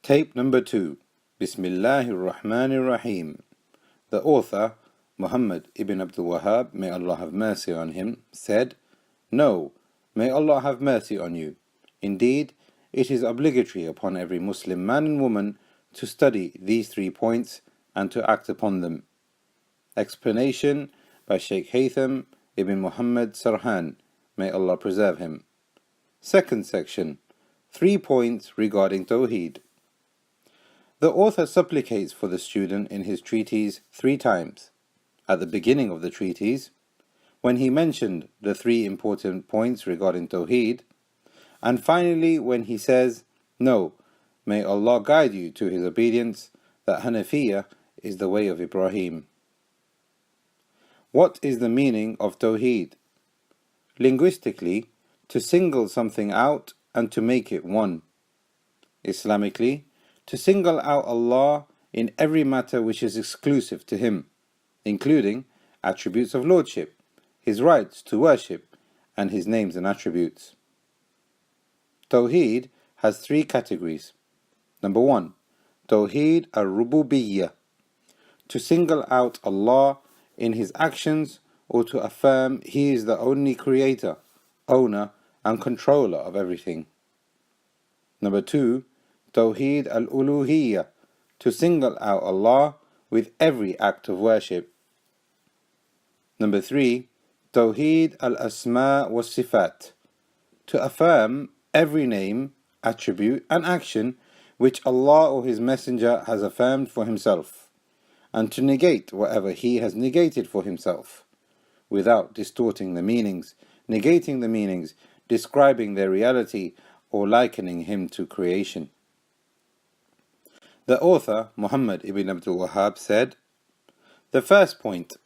Tape number 2. Bismillahir Rahmanir Rahim. The author, Muhammad ibn Abdul Wahhab, may Allah have mercy on him, said, "No, may Allah have mercy on you. Indeed, it is obligatory upon every Muslim man and woman to study these 3 points and to act upon them." Explanation by Cheikh Haytham ibn Muhammad Sarhan, may Allah preserve him. Second section, 3 points regarding Tawheed. The author supplicates for the student in his treatise 3 times. At the beginning of the treatise, when he mentioned the 3 important points regarding Tawheed, and finally when he says, "No, may Allah guide you to His obedience, that Hanafiya is the way of Ibrahim." What is the meaning of Tawheed? Linguistically, to single something out and to make it one. Islamically, to single out Allah in every matter which is exclusive to Him, including attributes of lordship, His rights to worship, and His names and attributes. Tawheed has 3 categories. Number 1, Tawheed al-Rububiyyah, to single out Allah in His actions or to affirm He is the only creator, owner, and controller of everything. Number 2, Tawheed al-Uluhiyyah, to single out Allah with every act of worship. Number 3, Tawheed al-Asma wa Sifat, to affirm every name, attribute, and action which Allah or His Messenger has affirmed for Himself, and to negate whatever He has negated for Himself, without distorting the meanings, negating the meanings, describing their reality, or likening Him to creation. The author, Muhammad ibn Abdul Wahhab, said, "The first point,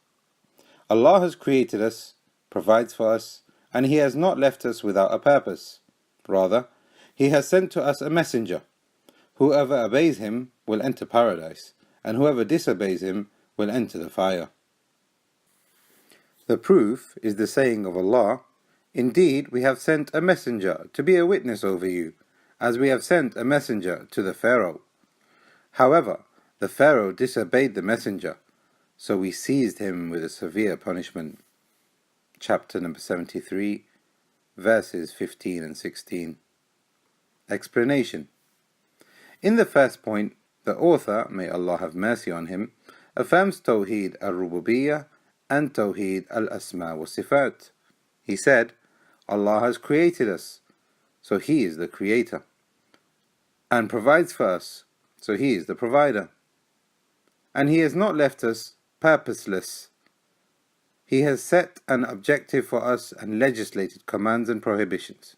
Allah has created us, provides for us, and He has not left us without a purpose. Rather, He has sent to us a messenger. Whoever obeys Him will enter paradise, and whoever disobeys Him will enter the fire." The proof is the saying of Allah, "Indeed, we have sent a messenger to be a witness over you, as we have sent a messenger to the Pharaoh. However, the Pharaoh disobeyed the messenger, so we seized him with a severe punishment." Chapter number 73, verses 15 and 16. Explanation. In the first point, the author, may Allah have mercy on him, affirms Tawheed al-Rububiyyah and Tawheed al-Asma wa Sifat. He said, Allah has created us, so He is the creator, and provides for us, so He is the provider. And He has not left us purposeless. He has set an objective for us and legislated commands and prohibitions.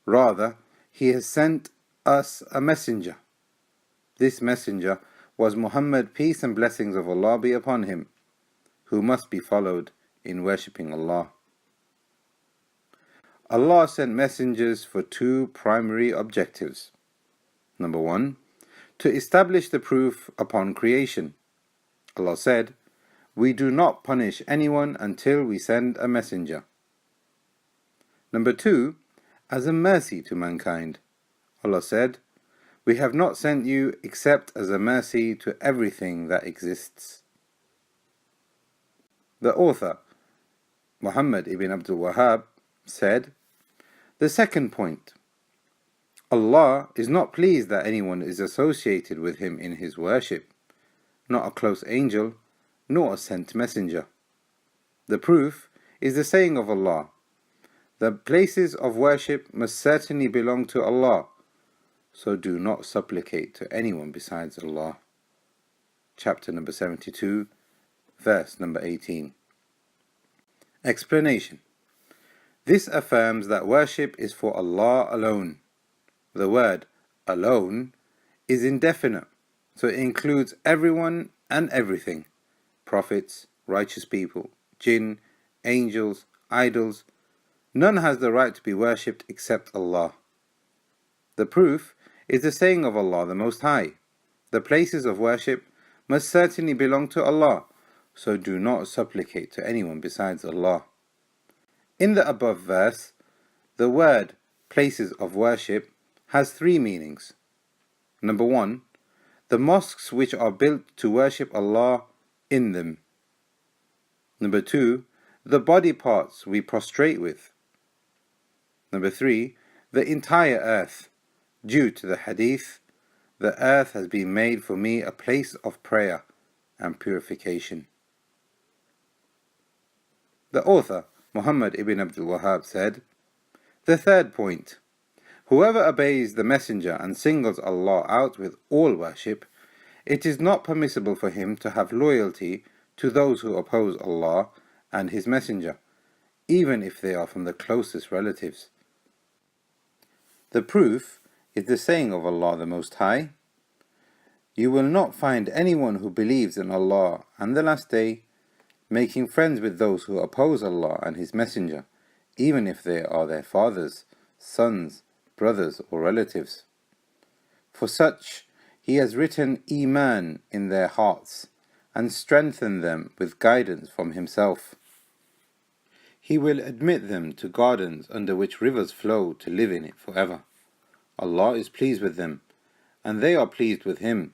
Rather, He has sent us a messenger. This messenger was Muhammad, peace and blessings of Allah be upon him, who must be followed in worshipping Allah. Allah sent messengers for 2 primary objectives. Number 1, to establish the proof upon creation. Allah said, "We do not punish anyone until we send a messenger." Number 2, as a mercy to mankind. Allah said, "We have not sent you except as a mercy to everything that exists." The author, Muhammad ibn Abdul Wahhab, said, the second point, Allah is not pleased that anyone is associated with Him in His worship, not a close angel, nor a sent messenger. The proof is the saying of Allah, "The places of worship must certainly belong to Allah, so do not supplicate to anyone besides Allah." Chapter number 72, verse number 18. Explanation. This affirms that worship is for Allah alone. The word alone is indefinite, so it includes everyone and everything: prophets, righteous people, jinn, angels, idols. None has the right to be worshipped except Allah. The proof is the saying of Allah the Most High, "The places of worship must certainly belong to Allah, so do not supplicate to anyone besides Allah." In the above verse, the word places of worship has 3 meanings. Number 1. The mosques which are built to worship Allah in them. Number 2. The body parts we prostrate with. Number 3. The entire earth. Due to the hadith, the earth has been made for me a place of prayer and purification. The author, Muhammad ibn Abdul Wahhab, said, the third point, whoever obeys the Messenger and singles Allah out with all worship, it is not permissible for him to have loyalty to those who oppose Allah and His Messenger, even if they are from the closest relatives. The proof is the saying of Allah the Most High, you will not find anyone who believes in Allah and the Last Day making friends with those who oppose Allah and His Messenger, even if they are their fathers, sons, brothers or relatives. For such, He has written Iman in their hearts and strengthened them with guidance from Himself. He will admit them to gardens under which rivers flow to live in it forever. Allah is pleased with them, and they are pleased with Him.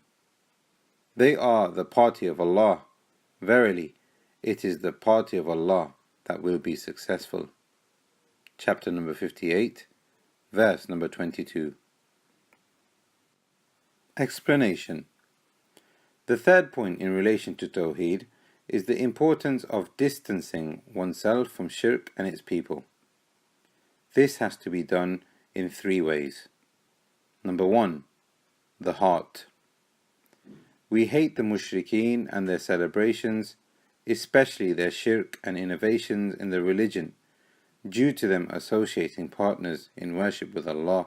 They are the party of Allah. Verily, it is the party of Allah that will be successful. Chapter number 58, verse number 22. Explanation. The third point in relation to Tawheed is the importance of distancing oneself from shirk and its people. This has to be done in 3 ways. Number 1, the heart. We hate the mushrikeen and their celebrations, especially their shirk and innovations in the religion, due to them associating partners in worship with Allah.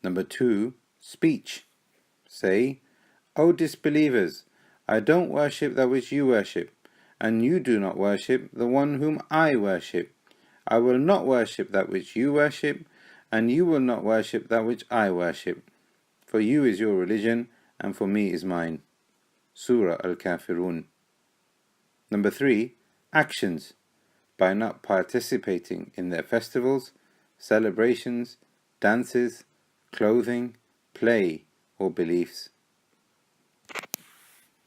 Number 2, speech. Say, O disbelievers, I don't worship that which you worship, and you do not worship the one whom I worship. I will not worship that which you worship, and you will not worship that which I worship. For you is your religion, and for me is mine. Surah Al-Kafirun. Number 3, actions. By not participating in their festivals, celebrations, dances, clothing, play, or beliefs.